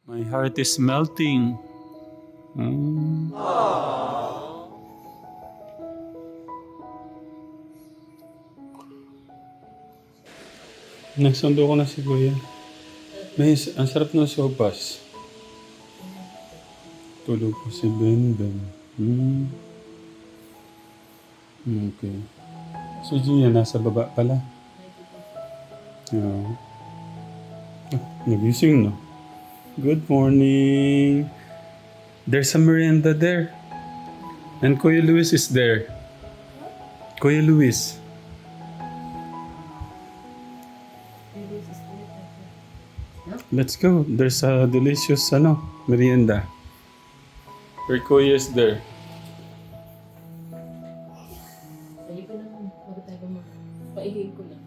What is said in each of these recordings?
My heart is melting. Nagsundo ko na si Kuya. Ang sarap ng sopas. Tulog ko si Ben. Okay. So, Gia, nasa baba pala. Yeah. Nagising na. Good morning. There's a merienda there. And Kuya Luis is there. Kuya Luis. Let's go. There's a delicious merienda. Where Kuya is there. Hindi ko naman. Bago tayo kumain. Paihiin ko lang.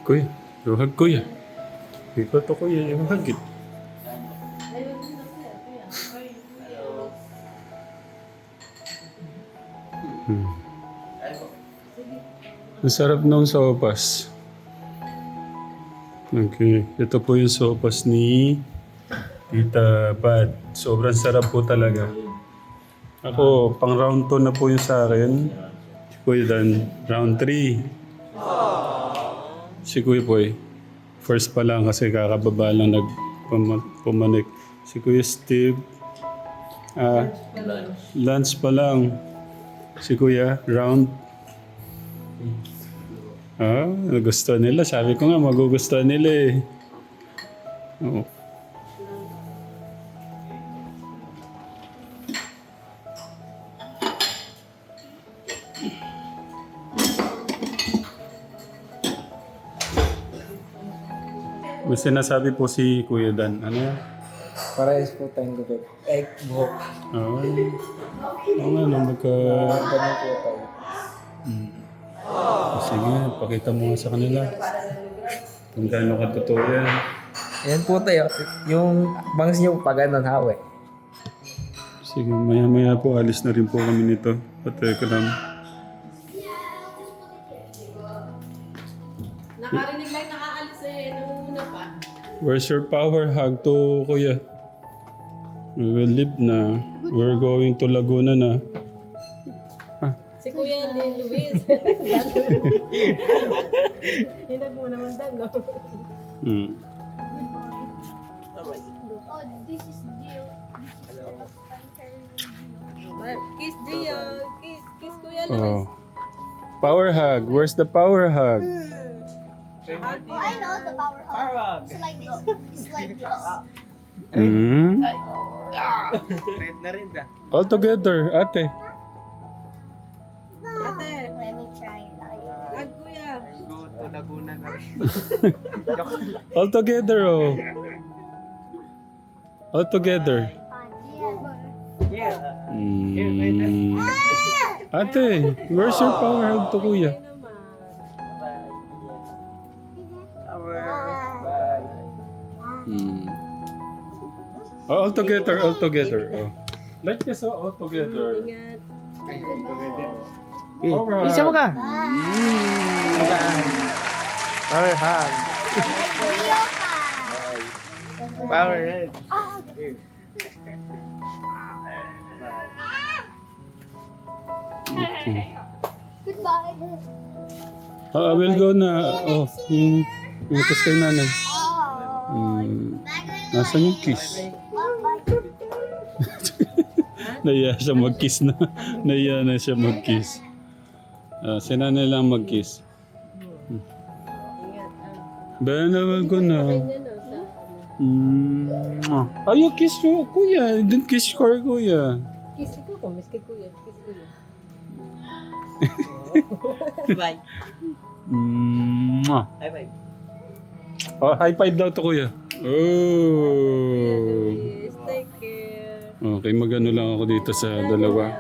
Kuya. Yuhag Kuya. Ikaw to Kuya. Yuhag it. Ang sarap ng sopas. Okay. Ito po yung sopas ni Tita Pat. Sobrang sarap po talaga. Ako, pang round 2 na po yung sa akin. Si Kuya Dan, round 3. Si Kuya Poy, first pa lang kasi kakababa lang pumanik. Si Kuya Steve, lunch pa lang. Si Kuya, round. Nagustuhan nila. Sabi ko nga, magugustuhan nila eh. Oo. May sinasabi po si Kuya Dan. Ano yan? Parehas po tayong gupit. Buhok. Oo. Oo nga, no, Ganun po tayo. Sige, pakita mo nga sa kanila. Kung gaano katotoo yan. Ayan po tayo. Yung bangs niyo pa ganun hawi. Sige, maya-maya po alis na rin po kami nito. Patay ko lang. Nakarinig lang nakaalis eh. Nung una pa. Where's your power hug to Kuya? We will leave na. We're going to Laguna na. Si Kuya Luis. Hinag mo naman dan, no? Hmm. Oh, this is Gio. Kiss Gio. Kiss Kuya Luis. Oh. Power hug. Where's the power hug? Oh, I know the power hug. It's like this. It's like this. Hmm. Red na rin ka. All together, ate. Ate. Let me try it. Hug Kuya. Go to Laguna na rin. All together, oh. All together. Yeah. Hmm. Ate, where's your power hug to Kuya? Naman. Hmm. Oh, all together, all together. Oh. Like this, all together. Ingat. Alright. Isa mo ka. Power hug. Power head. Okay. Goodbye. I will go na. Oh, yung kiss kay nanay. Oh. Nasaan yung kiss? Naiya siya mag-kiss na. Naiya na siya mag-kiss. Si nanay lang mag-kiss. Ba naman ko na. Ayaw kiss ko, kuya. Don't kiss ko, kuya. Kiss ko, miss kay Kuya. Kiss Kuya. Bye. High five. Oh, high five daw to kuya. Oh. Yes, take care. Okay, magano lang ako dito sa dalawa.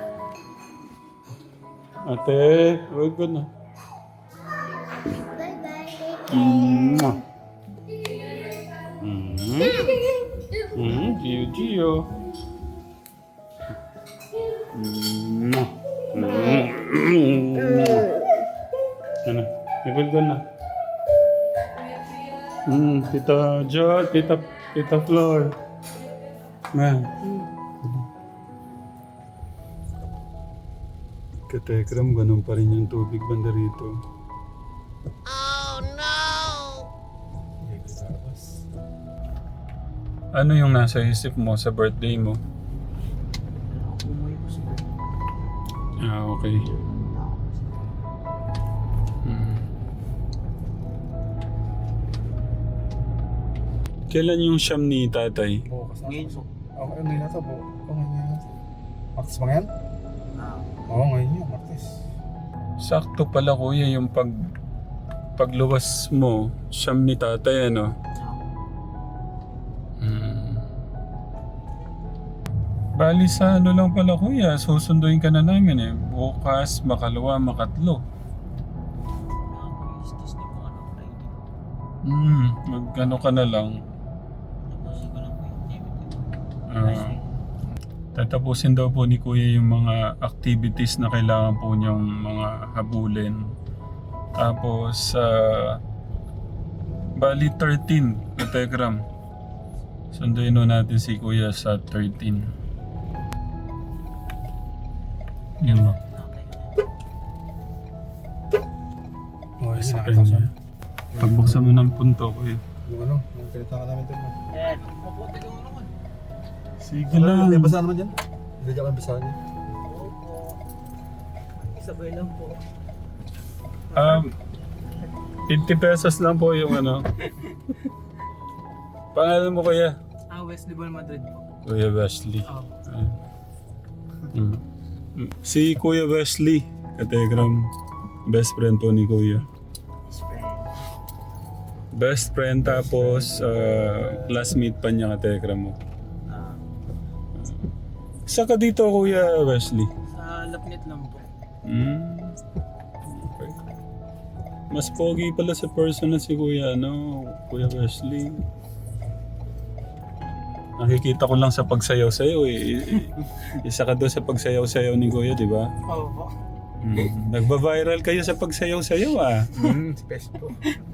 Ate, wag ko na. Bye-bye. Mwah. Gio Gio. Ano? Igulgol na. Tita Jot, Tita Flor. Na. Katekram, ganun pa rin yung tubig banda rito. Ano yung nasa isip mo sa birthday mo? Okay. Kailan yung siyam ni tatay? Bukas na po. Ano yun ito po? Ngayon yun. Martes ba ngayon? Oo, ngayon yun. Martes. Sakto pala kuya yung pagluwas mo, siyam ni tatay ano? Bali sa ano lang pala kuya, susunduin ka na namin eh. Bukas, makalawa, makatlo. Mag-ano ka na lang. Tatapusin daw po ni kuya yung mga activities na kailangan po niyang mga habulin. Tapos, bali 13, Telegram. Sunduin nun natin si kuya sa 13. Oo, yun Sa na nakita ko siya. kanya. Pagbuksan mo ng punto kuya. Yung ano, yung pinitakan namin doon. Sige Ano, lang. may basahan naman dyan? Hindi dyan kami basahan niya. Isabay lang po. 50 pesos lang po yung ano. Pangalan mo kuya? Wesley Ball Madrid po. Kuya Wesley. Si Kuya Wesley, Kategram, best friend po ni Kuya. Best friend tapos classmate pa niya Kategram mo. Saka dito Kuya Wesley? Sa Lapnet lang po. Okay. Mas pogi pala sa person na si Kuya, no? Kuya Wesley. Nakikita ko lang sa pagsayaw-sayaw eh. Isa ka doon sa pagsayaw-sayaw ni Kuya, di ba? Oo po. Nagba-viral kayo sa pagsayaw-sayaw ah. Space po.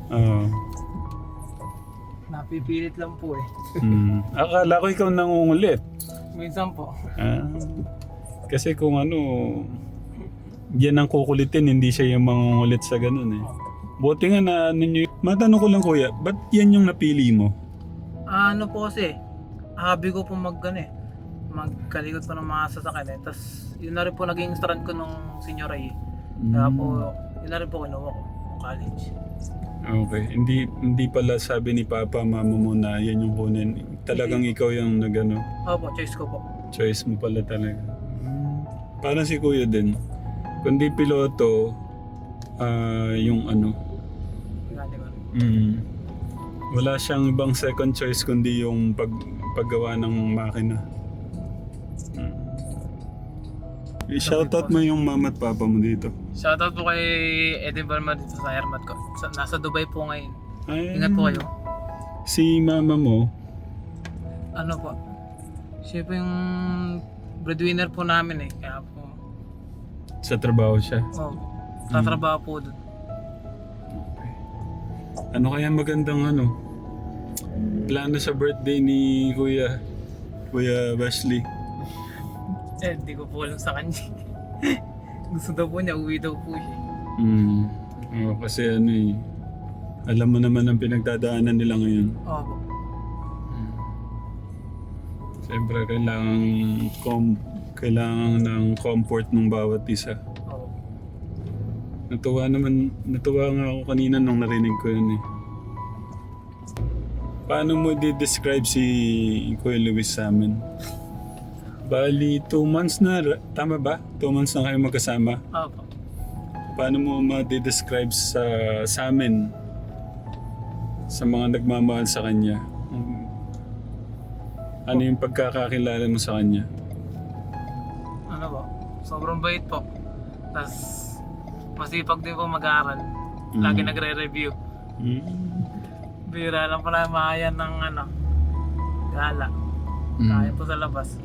Oo. Napipilit lang po eh. Akala ko ikaw nangungulit. Minsan po. Kasi kung ano, yan ang kukulitin, hindi siya yung mangungulit sa ganun eh. Buti nga na ano nyo. Matanong ko lang Kuya, ba't yan yung napili mo? Ano po kasi, hobby ko po magkalikot po ng mga sasakyan eh. Tapos yun na rin po naging strand ko nung senior ay. Kaya po, yun na rin po kinuha ko, college. Okay, hindi pala sabi ni Papa, Mama mo na yan yung kunin. Talagang ikaw yung nagano. Opo, choice ko po. Choice mo pala talaga. Parang si Kuya din. Kundi piloto, yung ano. Ginali ko. Wala siyang ibang second choice kundi yung paggawa ng makina. I-shoutout mo yung mama at papa mo dito. Shoutout po kay Eddie Balma dito sa airmat ko. Nasa Dubai po ngayon. Ay, Ingat po kayo. Si mama mo, Ano po? Siya po yung breadwinner po namin eh. Kaya po, sa trabaho siya. tatrabaho po doon. Ano kaya magandang ano? Plano sa birthday ni Kuya Wesley? Hindi ko po alam sa kanya. Gusto daw po niya, uwi daw po siya. Kasi ano eh, alam mo naman ang pinagdadaanan nila ngayon. Opo. Siyempre kailangan ng comfort ng bawat isa. Opo. Natuwa nga ako kanina nung narinig ko yun eh. Paano mo di-describe si Kuya Luis sa amin? Bali, 2 months na, tama ba? 2 months na kayo magkasama. Opo. Paano mo ma-describe sa amin? Sa mga nagmamahal sa kanya? Ano yung pagkakakilala mo sa kanya? Ano po? Sobrang bait po. Tapos, masipag din po mag-aaral. Lagi nagre-review. Bira lang pala mahayan ng gala. Kaya po sa labas.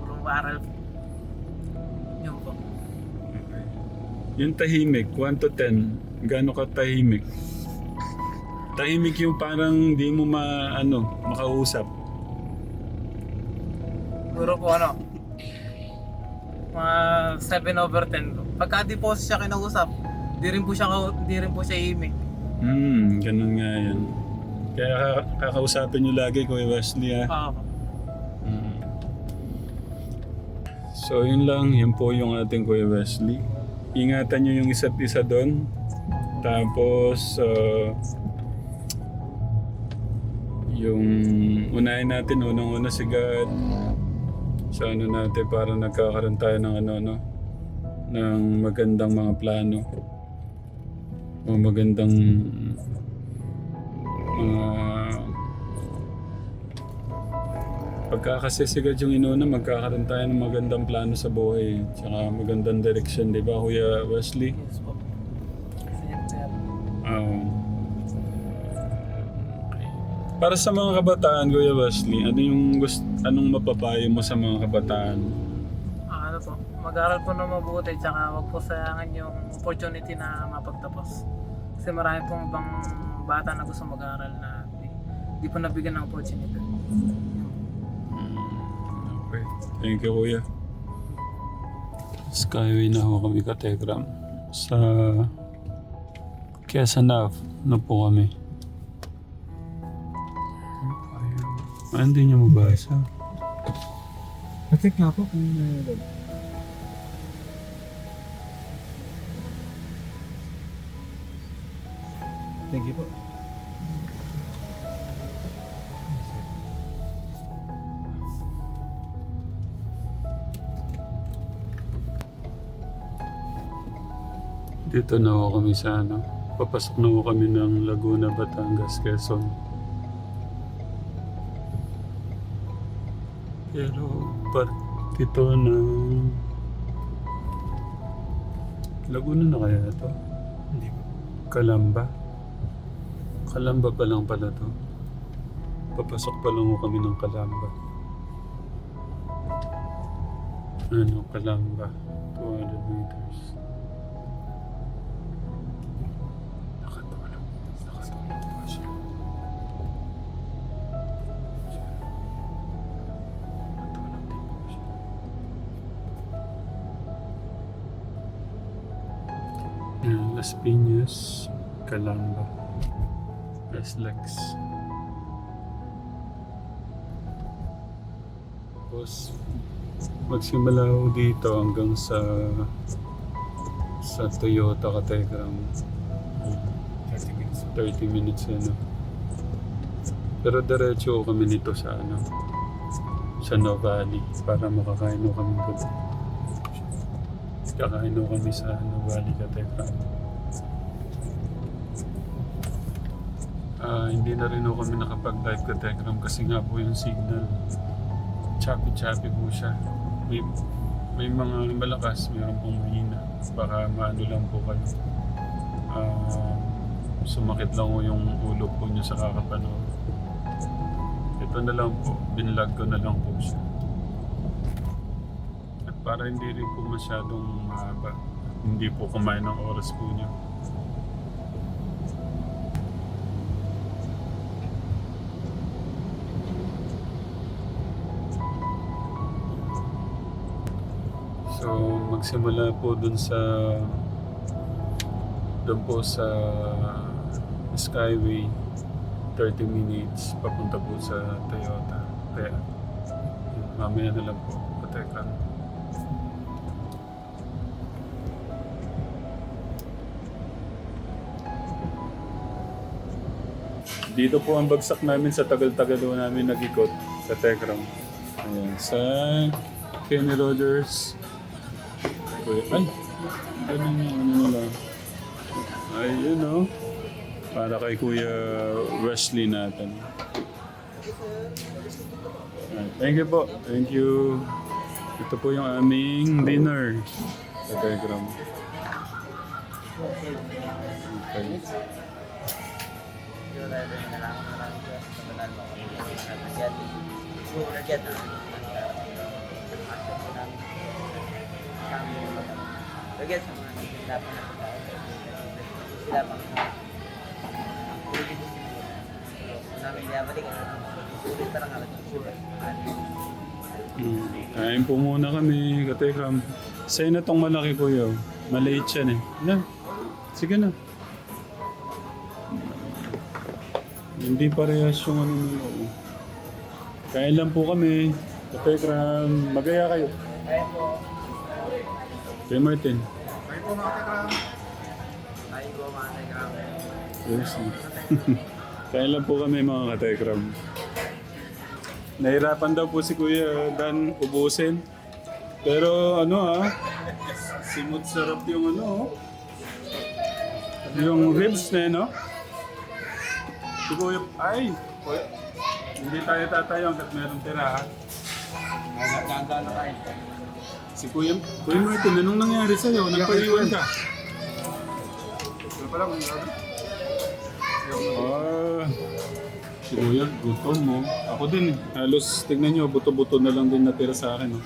Puro aral po. Yun po. Okay. Yung tahimik, 1 to 10, gaano ka tahimik? Tahimik yung parang di mo makausap. Siguro po mga 7/10 po. Pagka di po siya kinausap, di rin po siya himik. Ganun nga yan. Kaya kakausapin nyo lagi, Kuya Wesley, ha? Oo. So yun lang, yun po yung ating Kuya Wesley. Ingatan nyo yung isa't isa doon. Tapos, yung unahin natin, unang-una si God. Sa natin para nagkakaroon tayo ng ng magandang mga plano. O magandang pagka kasi sigad yung inuna, magkakaroon tayo ng magandang plano sa buhay. Tsaka magandang direksyon, di ba, Kuya Wesley? Yes po. Same, sir. Para sa mga kabataan, Kuya Wesley, anong mapapayo mo sa mga kabataan? Ano po, mag-aral po na mabuti tsaka wag po sayangin yung opportunity na mapagtapos. Kasi marami pong ibang bata na gusto mag-aral na di po nabigyan ng opportunity. Okay. Thank you, Kuya. Skyway na ho kami ka-Telegram. Sa Quezon na po kami. Hindi niya mabasa. Check nga po kung Thank you po. Dito na ho kami sa papasok na ho kami ng Laguna, Batangas, Quezon. Pero part ito ng Laguna na kaya ito? Hindi po. Calamba. Calamba pa lang pala to. Papasok pa lang ho kami ng Calamba. Calamba. 200 meters. Nakatulog pa siya. Nakatulog din po siya. Las Piñas, Calamba. Lex. Tapos magsimula ho dito hanggang sa Toyota ka-Telegram. 30 minutes. 30 minutes yan. Pero diretso kami nito sa sa Novali para makakain ho kami doon. Kakain ho kami sa Novali ka-Telegram. Hindi na rin ako kami nakapag-live ka Telegram kasi nga po yung signal. Choppy po siya. May mga malakas, mayroon pong mahina. Baka maano lang po kayo. Sumakit lang po yung ulo po niyo sa kakapanood. Ito na lang po, binlog ko na lang po siya. At para hindi rin po masyadong mahaba. Hindi po kumain ng oras po niyo. So magsimula po doon po sa Skyway 30 minutes papunta po sa Toyota. Kaya mamaya na lang po patekan. Dito po ang bagsak namin sa tagal-tagal po namin nag-ikot sa Tekram. Ayan, sa Kenny Rogers. Ay, ganun yung lang. Ayun o. Para kay Kuya Wesley natin. Thank you po. Thank you. Ito po yung aming dinner sa Telegram. Okay. susunod yan. Lagyan sa mga dapat na tao. Sila pang namin niyabalik. Sulit parang alat. Kain po muna kami, katekram. Sa'yo na tong malaki kuya. Maliit yan eh. Na, sige na. Hindi parehas yung ano nila. Kain lang po kami. Katekram, magaya kayo. Kaya po. Kay Martin. Kayo po mga tekram. Tayo po mga tekram. Yes. Kain lang po kami mga katekram. Nahirapan daw po si Kuya Dan ubusin. Pero ano simot sarap yung ano yung ribs na no? Si Kuya, Kuya, hindi tayo tatayo hanggat meron tira ha. Nagdaan na kayo. Si Kuya Martin, anong nangyari sa'yo? Nagpaiwan ka? Ito pala, mga grabe. Si Kuya, gutom mo. Ako din halos tignan nyo, buto-buto na lang din natira sa akin.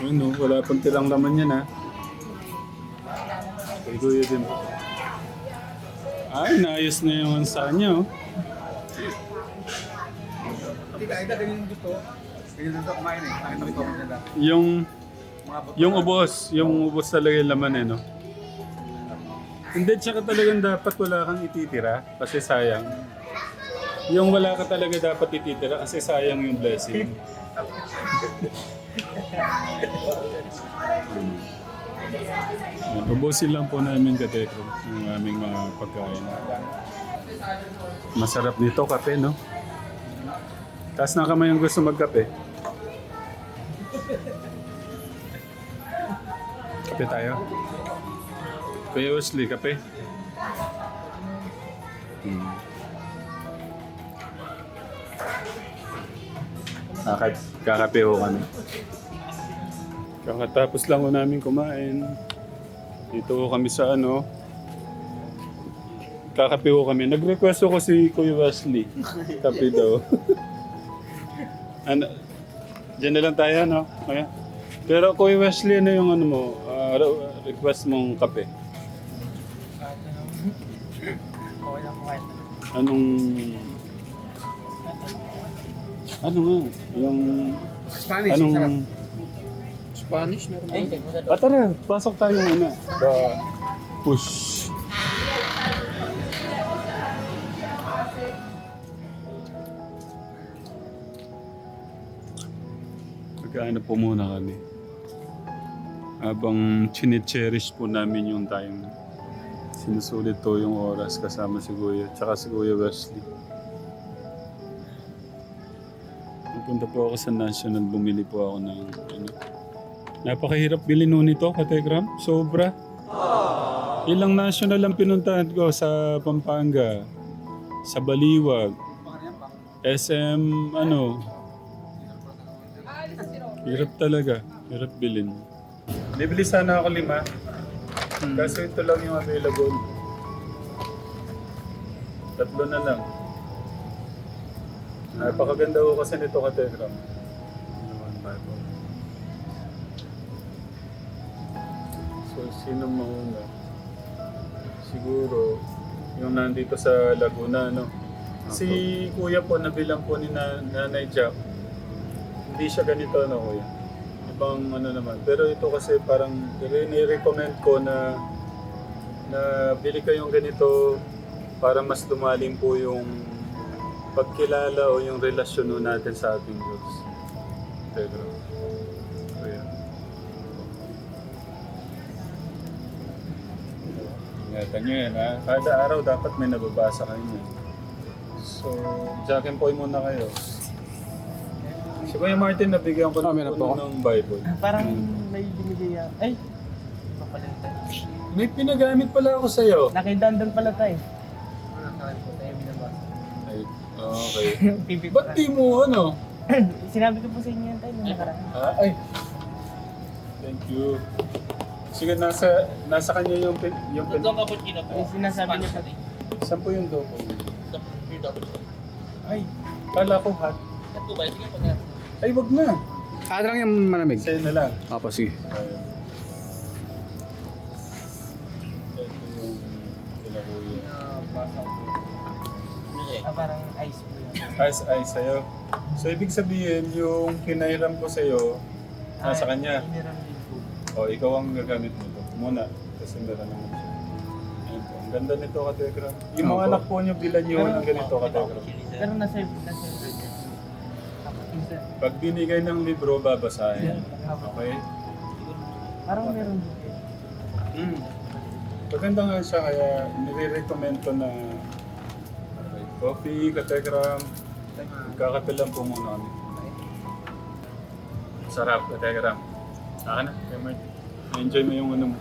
Ayun wala pang tirang laman yan ha. Kay Kuya din po. Naayos na yung sa niya Hindi ka, ito ganyan yung gusto. Ganyan dito kumain eh. Nakita ko ito maganda. Yung ubos talaga yung laman no? Hindi, tsaka talagang dapat wala kang ititira kasi sayang. Yung wala ka talaga dapat ititira kasi sayang yung blessing. Ubusin lang po namin katekro yung aming mga pagkain. Masarap nito kape, no? Taas na kamay yung gusto magkape. Kape tayo. Kuya Wesley, kape. Kakape ho kami. Kakatapos lang ho namin kumain. Dito ho kami sa kakape ho kami. Nag-request ko si Kuya Wesley. Kape daw. Diyan na lang tayo, no? Kaya. Pero Kuya Wesley, ano yung request mong kape? Okay lang po kayo. Ano nga? Yung... Spanish, sarap. Spanish, meron ba? Tara, pasok tayo muna. Push. Magkaano po muna kami. Habang chine-cherish po namin yung time. Sinusulit to yung oras kasama si Kuya, tsaka si Kuya Wesley. Nagpunta po ako sa National, bumili po ako ng napakahirap bilhin nun ito, katekram. Sobra. Ilang National ang pinuntahan ko sa Pampanga, sa Baliwag, SM, hirap talaga. Hirap bilhin. Bibili sana ako 5. Kaso ito lang yung available. 3 na lang. Napakaganda ko kasi nito katekram. So, sino mauna? Siguro, yung nandito sa Laguna, Si Kuya po, nabilang po ni Nanay Jack. Hindi siya ganito, Kuya? Ibang naman. Pero ito kasi parang ni-recommend ko na bili kayong ganito para mas lumalim po yung pagkilala o yung relasyon natin sa ating Diyos. Pero, Kuya. Ingatan nyo yan, ha? Kada araw dapat may nababasa kayo niya. So, Jack and Poy muna kayo. Si Kuya Martin, nabigyan ko ng Bible. Parang may binigay yan. Ay! Papalitan. May pinagamit pala ako sa'yo. Nakidandan pala tayo. Nakakain po tayo binabasa. Ay, okay. TV Ba't di mo Sinabi ko po sa inyo yan tayo nung nakaraan. Ay. Thank you. Sige, nasa kanya yung cappuccino po. Yung sinasabi niya pati. Saan po yung dopo? Ay, kala ko hot. Ay, wag na. Lang yung malamig. Sa'yo na lang. Apo, sige. Ayun. Ito yung kinakuya. Parang ice po yun. Ice sa'yo. So, ibig sabihin, yung pinahiram ko sa'yo, nasa kanya. Hiniram din po. O, ikaw ang gagamit nito. Muna. Kasi meron naman siya. Ayun po. Ang ganda nito, Kategram. Yung mga Opo. anak po nyo, bilan nyo ng ganito, Kategram. Pero nasa isa. Pag binigay ng libro, babasahin. Okay? Parang meron din. Maganda nga siya, kaya nire-recommend ko na coffee, Kategram. Kakape lang po muna kami. Sarap, Kategram. Saka na, kay Mark. Enjoy mo yung ano mo.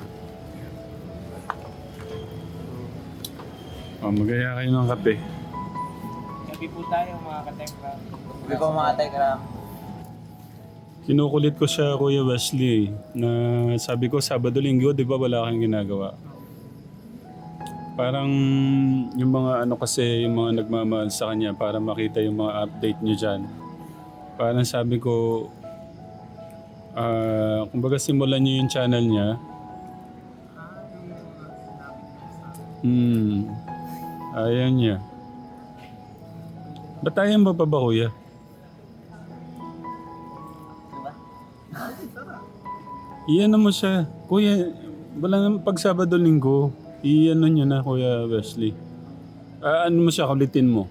Magaya kayo ng kape. Gabi po tayo mga katekra. Gabi po mga katekra. Kinukulit ko siya, Kuya Wesley, na sabi ko, Sabado-Linggo, di ba wala kang ginagawa? Parang yung mga ano kasi, yung mga nagmamahal sa kanya para makita yung mga update niyo dyan. Parang sabi ko, kumbaga simulan niyo yung channel niya. Ayan niya. Batayan mo pa ba, Kuya? Iyan mo siya. Kuya, wala naman pag Sabado-Linggo. Iyan niyo na, Kuya Wesley. Ano mo siya, kulitin mo.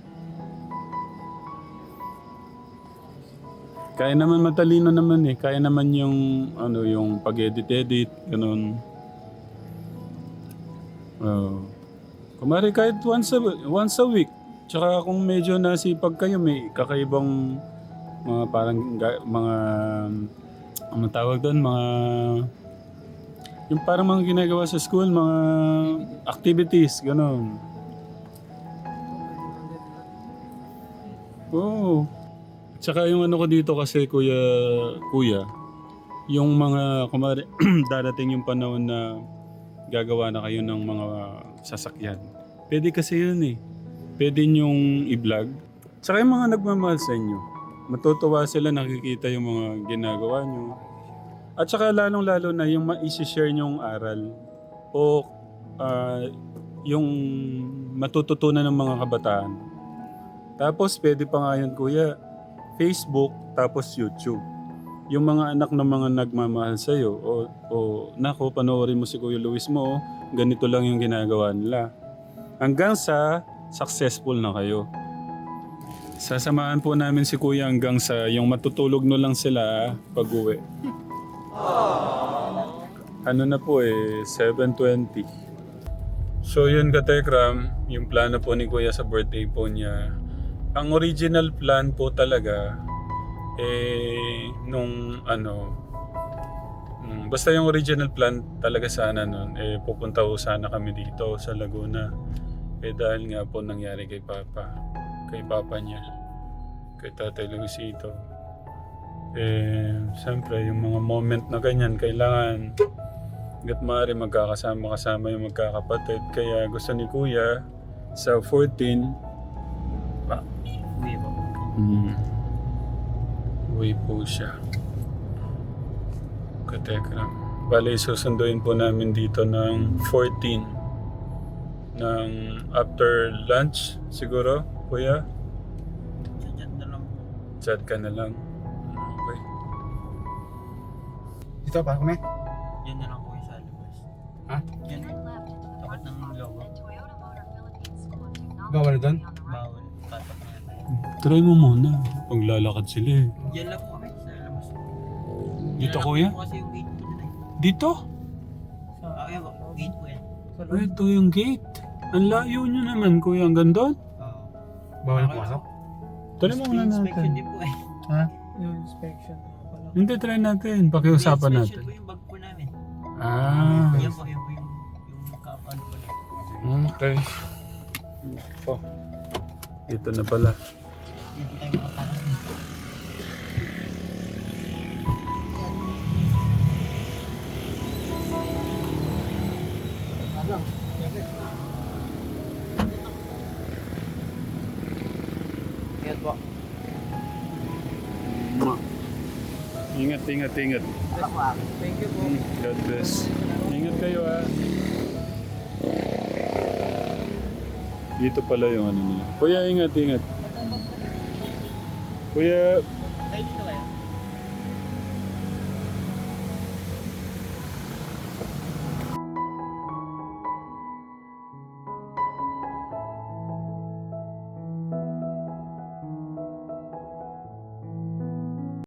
Kaya naman matalino naman eh. Kaya naman yung, ano, yung pag-edit-edit, ganun. Kumari kahit once a week. Tsaka kung medyo nasipag kayo, may kakaibang mga parang mga ano tawag doon, mga yung parang mga ginagawa sa school, mga activities, gano'n. Oo. Tsaka yung ano ko dito kasi, kuya, yung mga, kumari, darating yung panahon na gagawa na kayo ng mga sasakyan. Pwede kasi yun eh. Pwede nyong i-vlog. Tsaka yung mga nagmamahal sa inyo. Matutuwa sila nakikita yung mga ginagawa nyo. At saka lalong-lalo na yung ma-share nyong aral o yung matututunan ng mga kabataan. Tapos pwede pa nga yun, Kuya, Facebook, tapos YouTube. Yung mga anak ng mga nagmamahal sa'yo, nako, panoorin mo si Kuya Luis mo, ganito lang yung ginagawa nila. Hanggang sa successful na kayo. Sasamahan po namin si Kuya hanggang sa yung matutulog no lang sila pag-uwi. Ano na po 7:20. So yun, Katekram, yung plano po ni Kuya sa birthday po niya. Ang original plan po talaga basta yung original plan talaga sana nun, pupunta ko sana kami dito sa Laguna. Dahil nga po nangyari kay Papa niya, kay Tatay Luisito. Siyempre yung mga moment na ganyan, kailangan hanggat maaari magkakasama yung magkakapatid. Kaya gusto ni Kuya sa 14, Uwi po. uwi po siya. Katekram. Bale, susunduin po namin dito ng 14. Ng after lunch, siguro, Kuya? Diyan na lang po. Chat ka na lang. Okay. Dito, pa kami. Diyan na lang po yung sa labas. Ha? Diyan. Tapat ng logo. Bawal doon? Bawal. Tapat na yan. Try mo muna. Paglalakad sila eh. Diyan lang po kami sa labas. Dito, Diyan Kuya? lang po kasi yung gate po dyan. Dito? Ayan po. Gate po yan. Ito yung gate. Ang layo nyo naman, Kuya. Hanggang doon? Oo. Bawal Okay pasok? Try mo muna Inspection natin. din po eh. Ha? Yung inspection pala. Hindi, try natin. Pakiusapan natin. Inspection po yung bag po namin. Ah. Yan po yung kapan po. Okay. Ito na pala. Yan po tayo makatanong. Yan po. Ingat, ingat, ingat. Thank you po. God bless. Ingat kayo ha. Dito pala yung ano nila. Kuya, ingat, ingat. Kuya, Ay, dito kayo.